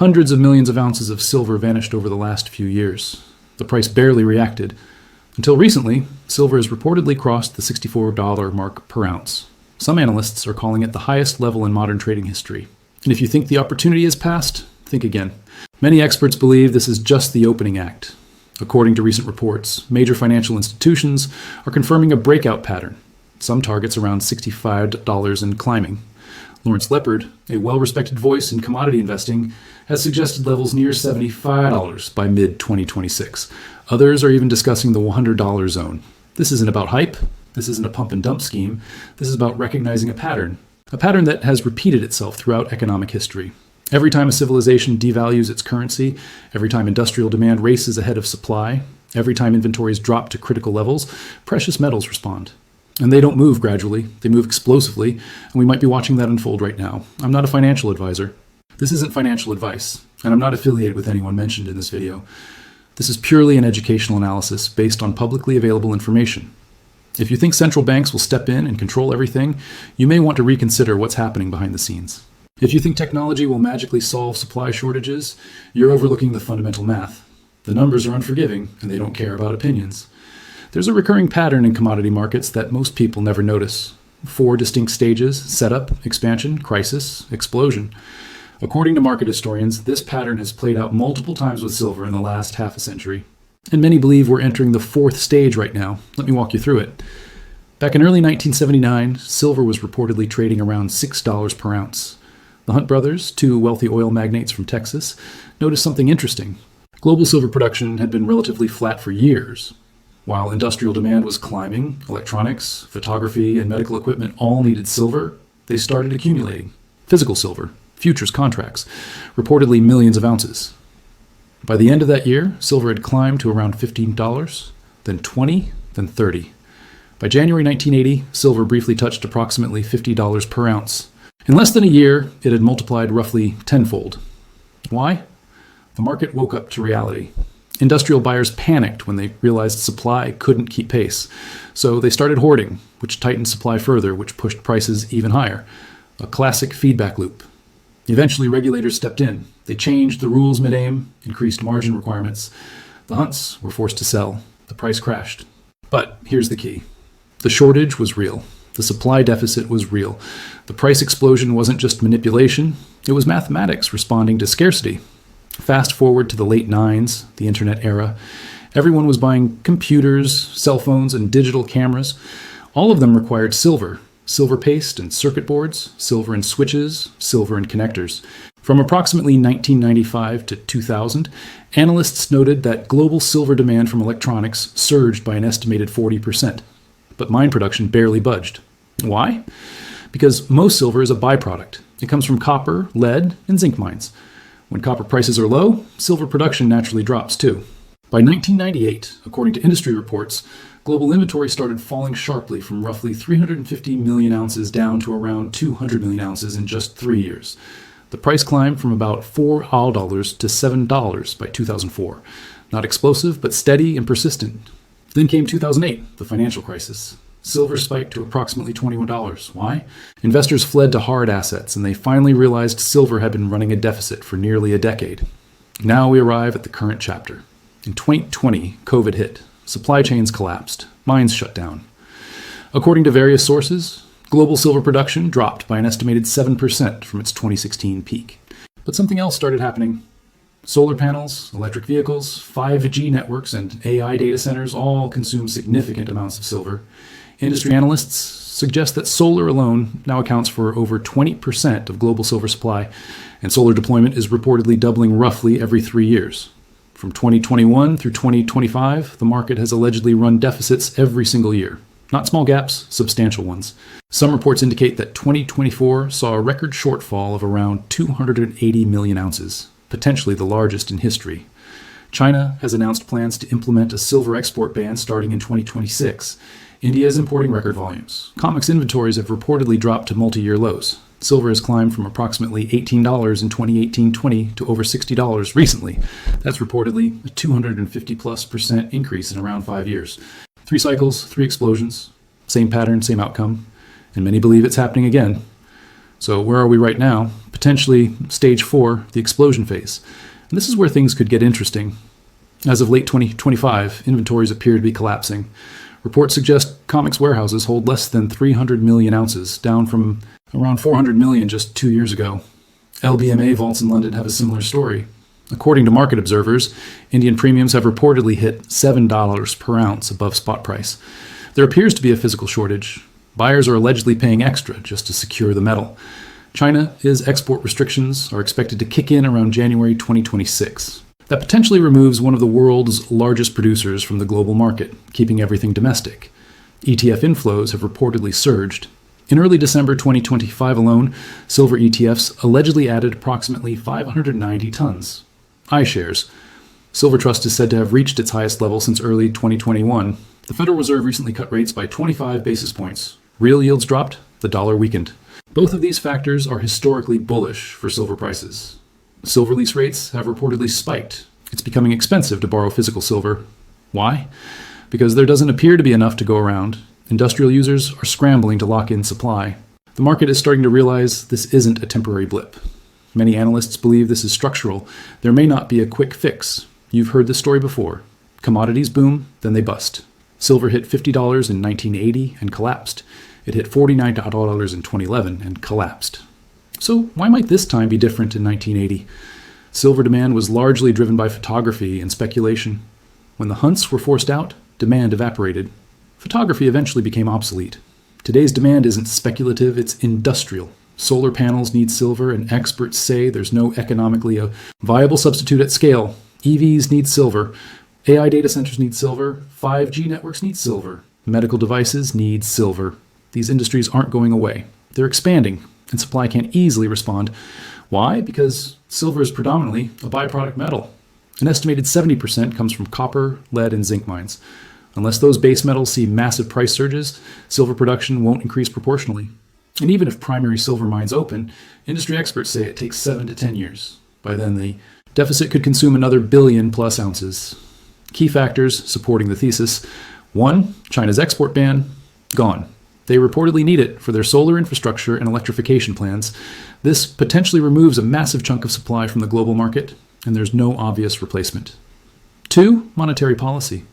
Hundreds of millions of ounces of silver vanished over the last few years. The price barely reacted. Until recently, silver has reportedly crossed the $64 mark per ounce. Some analysts are calling it the highest level in modern trading history. And if you think the opportunity has passed, think again. Many experts believe this is just the opening act. According to recent reports, major financial institutions are confirming a breakout pattern. Some targets around $65 and climbing. Lawrence Leopard, a well-respected voice in commodity investing, has suggested levels near $75 by mid-2026. Others are even discussing the $100 zone. This isn't about hype. This isn't a pump and dump scheme. This is about recognizing a pattern that has repeated itself throughout economic history. Every time a civilization devalues its currency, every time industrial demand races ahead of supply, every time inventories drop to critical levels, precious metals respond. And they don't move gradually, they move explosively, and we might be watching that unfold right now. I'm not a financial advisor. This isn't financial advice, and I'm not affiliated with anyone mentioned in this video. This is purely an educational analysis based on publicly available information. If you think central banks will step in and control everything, you may want to reconsider what's happening behind the scenes. If you think technology will magically solve supply shortages, you're overlooking the fundamental math. The numbers are unforgiving, and they don't care about opinions. There's a recurring pattern in commodity markets that most people never notice. 4 distinct stages: setup, expansion, crisis, explosion. According to market historians, this pattern has played out multiple times with silver in the last half a century. And many believe we're entering the 4th stage right now. Let me walk you through it. Back in early 1979, silver was reportedly trading around $6 per ounce. The Hunt brothers, 2 wealthy oil magnates from Texas, noticed something interesting. Global silver production had been relatively flat for years. While industrial demand was climbing, electronics, photography, and medical equipment all needed silver, they started accumulating physical silver, futures contracts, reportedly millions of ounces. By the end of that year, silver had climbed to around $15, then $20, then $30. By January 1980, silver briefly touched approximately $50 per ounce. In less than a year, it had multiplied roughly tenfold. Why? The market woke up to reality. Industrial buyers panicked when they realized supply couldn't keep pace. So they started hoarding, which tightened supply further, which pushed prices even higher. A classic feedback loop. Eventually, regulators stepped in. They changed the rules mid-aim, increased margin requirements. The Hunts were forced to sell. The price crashed. But here's the key. The shortage was real. The supply deficit was real. The price explosion wasn't just manipulation. It was mathematics responding to scarcity. Fast forward to the late 90s, the internet era. Everyone was buying computers, cell phones, and digital cameras. All of them required silver. Silver paste and circuit boards, silver in switches, silver in connectors. From approximately 1995 to 2000, analysts noted that global silver demand from electronics surged by an estimated 40%. But mine production barely budged. Why? Because most silver is a byproduct. It comes from copper, lead, and zinc mines. When copper prices are low, silver production naturally drops too. By 1998, according to industry reports, global inventory started falling sharply from roughly 350 million ounces down to around 200 million ounces in just 3 years. The price climbed from about $4 to $7 by 2004. Not explosive, but steady and persistent. Then came 2008, the financial crisis. Silver spiked to approximately $21. Why? Investors fled to hard assets, and they finally realized silver had been running a deficit for nearly a decade. Now we arrive at the current chapter. In 2020, COVID hit. Supply chains collapsed. Mines shut down. According to various sources, global silver production dropped by an estimated 7% from its 2016 peak. But something else started happening. Solar panels, electric vehicles, 5G networks, and AI data centers all consume significant amounts of silver. Industry analysts suggest that solar alone now accounts for over 20% of global silver supply, and solar deployment is reportedly doubling roughly every 3 years. From 2021 through 2025, the market has allegedly run deficits every single year. Not small gaps, substantial ones. Some reports indicate that 2024 saw a record shortfall of around 280 million ounces, potentially the largest in history. China has announced plans to implement a silver export ban starting in 2026. India is importing record volumes. COMEX inventories have reportedly dropped to multi-year lows. Silver has climbed from approximately $18 in 2018-20 to over $60 recently. That's reportedly a 250+% increase in around 5 years. 3 cycles, 3 explosions, same pattern, same outcome, and many believe it's happening again. So where are we right now? potentially stage 4, the explosion phase. And this is where things could get interesting. As of late 2025, inventories appear to be collapsing. Reports suggest COMEX warehouses hold less than 300 million ounces, down from around 400 million just 2 years ago. LBMA vaults in London have a similar story. According to market observers, Indian premiums have reportedly hit $7 per ounce above spot price. There appears to be a physical shortage. Buyers are allegedly paying extra just to secure the metal. China's export restrictions are expected to kick in around January 2026. That potentially removes one of the world's largest producers from the global market, keeping everything domestic. ETF inflows have reportedly surged. In early December 2025 alone, silver ETFs allegedly added approximately 590 tons. iShares. Silver Trust is said to have reached its highest level since early 2021. The Federal Reserve recently cut rates by 25 basis points. Real yields dropped, the dollar weakened. Both of these factors are historically bullish for silver prices. Silver lease rates have reportedly spiked. It's becoming expensive to borrow physical silver. Why? Because there doesn't appear to be enough to go around. Industrial users are scrambling to lock in supply. The market is starting to realize this isn't a temporary blip. Many analysts believe this is structural. There may not be a quick fix. You've heard this story before. Commodities boom, then they bust. Silver hit $50 in 1980 and collapsed. It hit $49 in 2011 and collapsed. So why might this time be different in 1980? Silver demand was largely driven by photography and speculation. When the hunts were forced out, demand evaporated. Photography eventually became obsolete. Today's demand isn't speculative, it's industrial. Solar panels need silver, and experts say there's no economically viable substitute at scale. EVs need silver. AI data centers need silver. 5G networks need silver. Medical devices need silver. These industries aren't going away. They're expanding, and supply can't easily respond. Why? Because silver is predominantly a byproduct metal. An estimated 70% comes from copper, lead, and zinc mines. Unless those base metals see massive price surges, silver production won't increase proportionally. And even if primary silver mines open, industry experts say it takes 7 to 10 years. By then, the deficit could consume another billion plus ounces. Key factors supporting the thesis. 1. China's export ban, gone. They reportedly need it for their solar infrastructure and electrification plans. This potentially removes a massive chunk of supply from the global market, and there's no obvious replacement. 2. Monetary policy.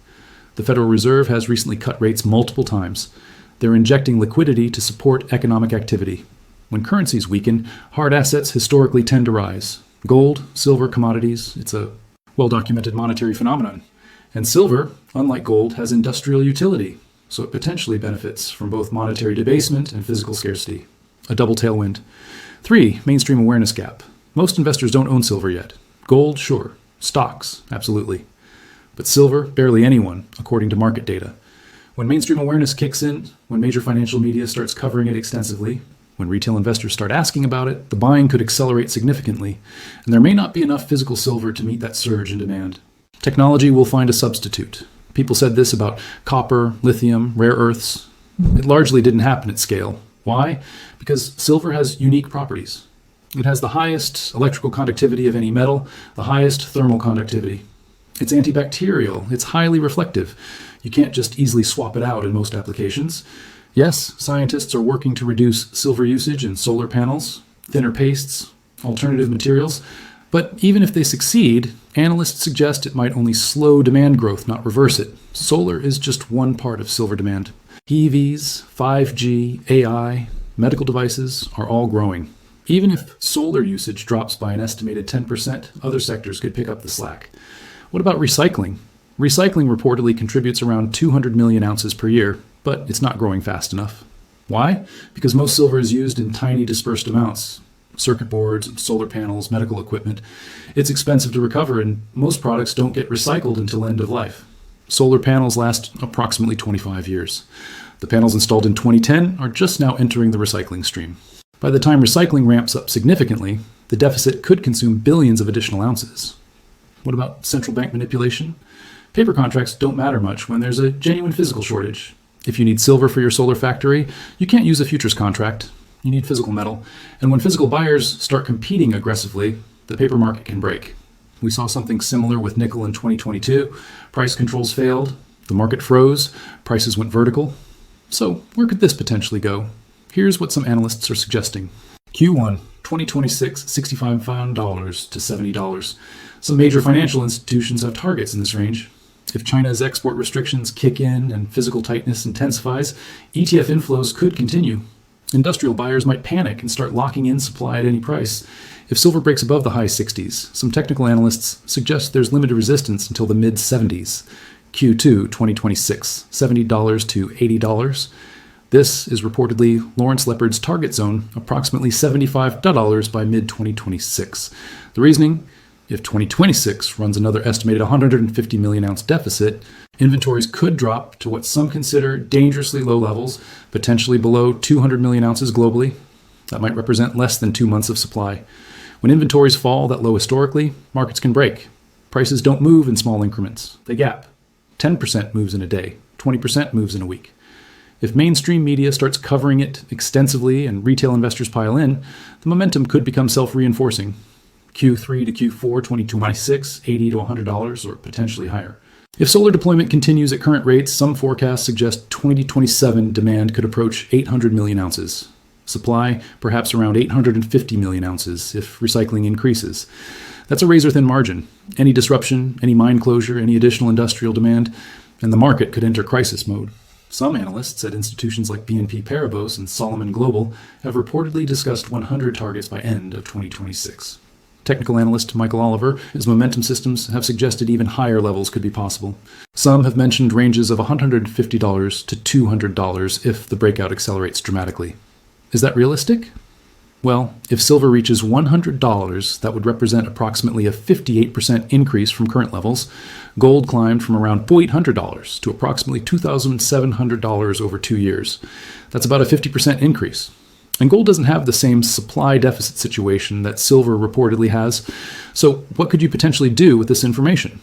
The Federal Reserve has recently cut rates multiple times. They're injecting liquidity to support economic activity. When currencies weaken, hard assets historically tend to rise. Gold, silver, commodities, it's a well-documented monetary phenomenon. And silver, unlike gold, has industrial utility, so it potentially benefits from both monetary debasement and physical scarcity. A double tailwind. 3. Mainstream awareness gap. Most investors don't own silver yet. Gold, sure. Stocks, absolutely. But silver, barely anyone, according to market data. When mainstream awareness kicks in, when major financial media starts covering it extensively, when retail investors start asking about it, the buying could accelerate significantly, and there may not be enough physical silver to meet that surge in demand. Technology will find a substitute. People said this about copper, lithium, rare earths. It largely didn't happen at scale. Why? Because silver has unique properties. It has the highest electrical conductivity of any metal, the highest thermal conductivity. It's antibacterial. It's highly reflective. You can't just easily swap it out in most applications. Yes, scientists are working to reduce silver usage in solar panels, thinner pastes, alternative materials. But even if they succeed, analysts suggest it might only slow demand growth, not reverse it. Solar is just one part of silver demand. EVs, 5G, AI, medical devices are all growing. Even if solar usage drops by an estimated 10%, other sectors could pick up the slack. What about recycling? Recycling reportedly contributes around 200 million ounces per year, but it's not growing fast enough. Why? Because most silver is used in tiny dispersed amounts. Circuit boards, solar panels, medical equipment. It's expensive to recover, and most products don't get recycled until end of life. Solar panels last approximately 25 years. The panels installed in 2010 are just now entering the recycling stream. By the time recycling ramps up significantly, the deficit could consume billions of additional ounces. What about central bank manipulation? Paper contracts don't matter much when there's a genuine physical shortage. If you need silver for your solar factory, you can't use a futures contract. You need physical metal. And when physical buyers start competing aggressively, the paper market can break. We saw something similar with nickel in 2022. Price controls failed. The market froze. Prices went vertical. So where could this potentially go? Here's what some analysts are suggesting. Q1 2026, $65 to $70. Some major financial institutions have targets in this range. If China's export restrictions kick in and physical tightness intensifies, ETF inflows could continue. Industrial buyers might panic and start locking in supply at any price. If silver breaks above the high 60s, some technical analysts suggest there's limited resistance until the mid 70s. Q2 2026, $70 to $80. This is reportedly Lawrence Leopard's target zone, approximately $75 by mid 2026. The reasoning? If 2026 runs another estimated 150 million ounce deficit, inventories could drop to what some consider dangerously low levels, potentially below 200 million ounces globally. That might represent less than 2 months of supply. When inventories fall that low historically, markets can break. Prices don't move in small increments. They gap. 10% moves in a day. 20% moves in a week. If mainstream media starts covering it extensively and retail investors pile in, the momentum could become self-reinforcing. Q3 to Q4 2026, $80 to $100 or potentially higher. If solar deployment continues at current rates, some forecasts suggest 2027 demand could approach 800 million ounces. Supply, perhaps around 850 million ounces if recycling increases. That's a razor-thin margin. Any disruption, any mine closure, any additional industrial demand, and the market could enter crisis mode. Some analysts at institutions like BNP Paribas and Solomon Global have reportedly discussed 100 targets by end of 2026. Technical analyst Michael Oliver, his momentum systems have suggested even higher levels could be possible. Some have mentioned ranges of $150 to $200 if the breakout accelerates dramatically. Is that realistic? Well, if silver reaches $100, that would represent approximately a 58% increase from current levels. Gold climbed from around $800 to approximately $2,700 over 2 years. That's about a 50% increase. And gold doesn't have the same supply deficit situation that silver reportedly has. So what could you potentially do with this information?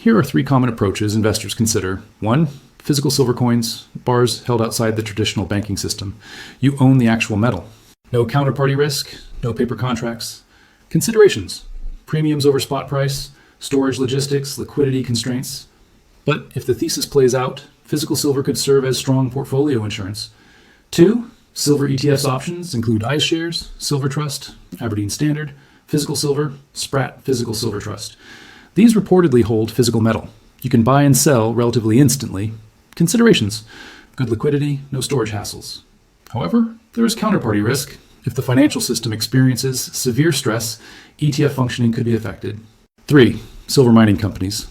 Here are 3 common approaches investors consider. 1. Physical silver coins, bars held outside the traditional banking system. You own the actual metal. No counterparty risk, no paper contracts. Considerations: premiums over spot price, storage logistics, liquidity constraints. But if the thesis plays out, physical silver could serve as strong portfolio insurance. 2. Silver ETFs options include iShares, Silver Trust, Aberdeen Standard, Physical Silver, Spratt Physical Silver Trust. These reportedly hold physical metal. You can buy and sell relatively instantly. Considerations: good liquidity, no storage hassles. However, there is counterparty risk. If the financial system experiences severe stress, ETF functioning could be affected. 3. Silver mining companies.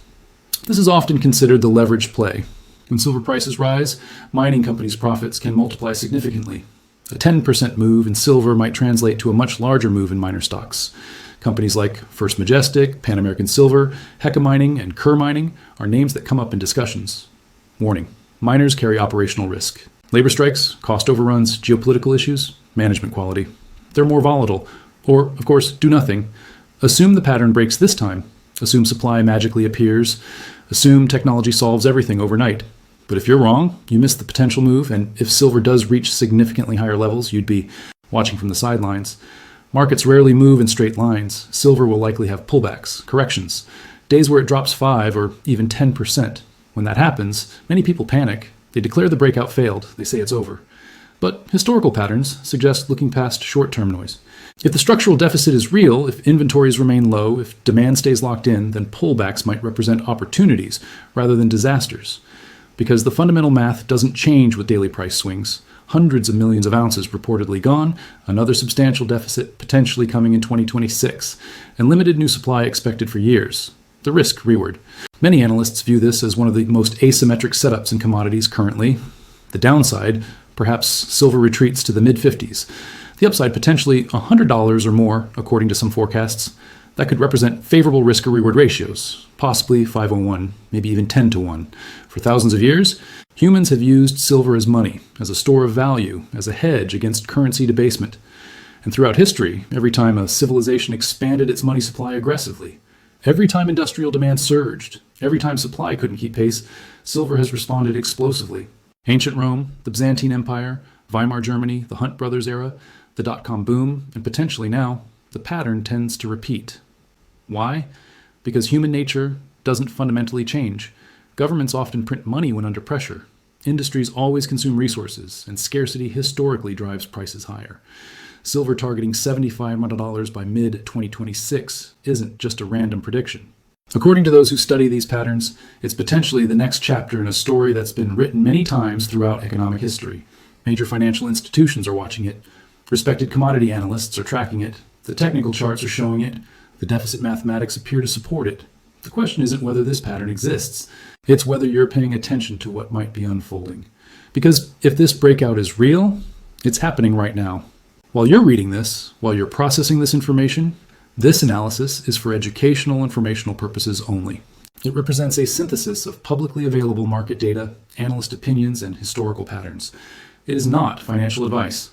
This is often considered the leveraged play. When silver prices rise, mining companies' profits can multiply significantly. A 10% move in silver might translate to a much larger move in miner stocks. Companies like First Majestic, Pan American Silver, Hecka Mining, and Kerr Mining are names that come up in discussions. Warning: miners carry operational risk. Labor strikes, cost overruns, geopolitical issues, management quality. They're more volatile. Or, of course, do nothing. Assume the pattern breaks this time. Assume supply magically appears. Assume technology solves everything overnight. But if you're wrong, you miss the potential move, and if silver does reach significantly higher levels, you'd be watching from the sidelines. Markets rarely move in straight lines. Silver will likely have pullbacks, corrections, days where it drops 5 or even 10%. When that happens, many people panic. They declare the breakout failed. They say it's over. But historical patterns suggest looking past short-term noise. If the structural deficit is real, if inventories remain low, if demand stays locked in, then pullbacks might represent opportunities rather than disasters. Because the fundamental math doesn't change with daily price swings. Hundreds of millions of ounces reportedly gone, another substantial deficit potentially coming in 2026, and limited new supply expected for years. The risk-reward. Many analysts view this as one of the most asymmetric setups in commodities currently. The downside, perhaps silver retreats to the mid-50s. The upside, potentially $100 or more, according to some forecasts. That could represent favorable risk-reward ratios, possibly 5:1, maybe even 10:1. For thousands of years, humans have used silver as money, as a store of value, as a hedge against currency debasement. And throughout history, every time a civilization expanded its money supply aggressively, every time industrial demand surged, every time supply couldn't keep pace, silver has responded explosively. Ancient Rome, the Byzantine Empire, Weimar Germany, the Hunt Brothers era, the dot-com boom, and potentially now, the pattern tends to repeat. Why? Because human nature doesn't fundamentally change. Governments often print money when under pressure. Industries always consume resources, and scarcity historically drives prices higher. silver targeting $7,500 by mid-2026 isn't just a random prediction. According to those who study these patterns, it's potentially the next chapter in a story that's been written many times throughout economic history. Major financial institutions are watching it. Respected commodity analysts are tracking it. The technical charts are showing it. The deficit mathematics appear to support it. The question isn't whether this pattern exists. It's whether you're paying attention to what might be unfolding. Because if this breakout is real, it's happening right now. While you're reading this, while you're processing this information, this analysis is for educational informational purposes only. It represents a synthesis of publicly available market data, analyst opinions, and historical patterns. It is not financial advice.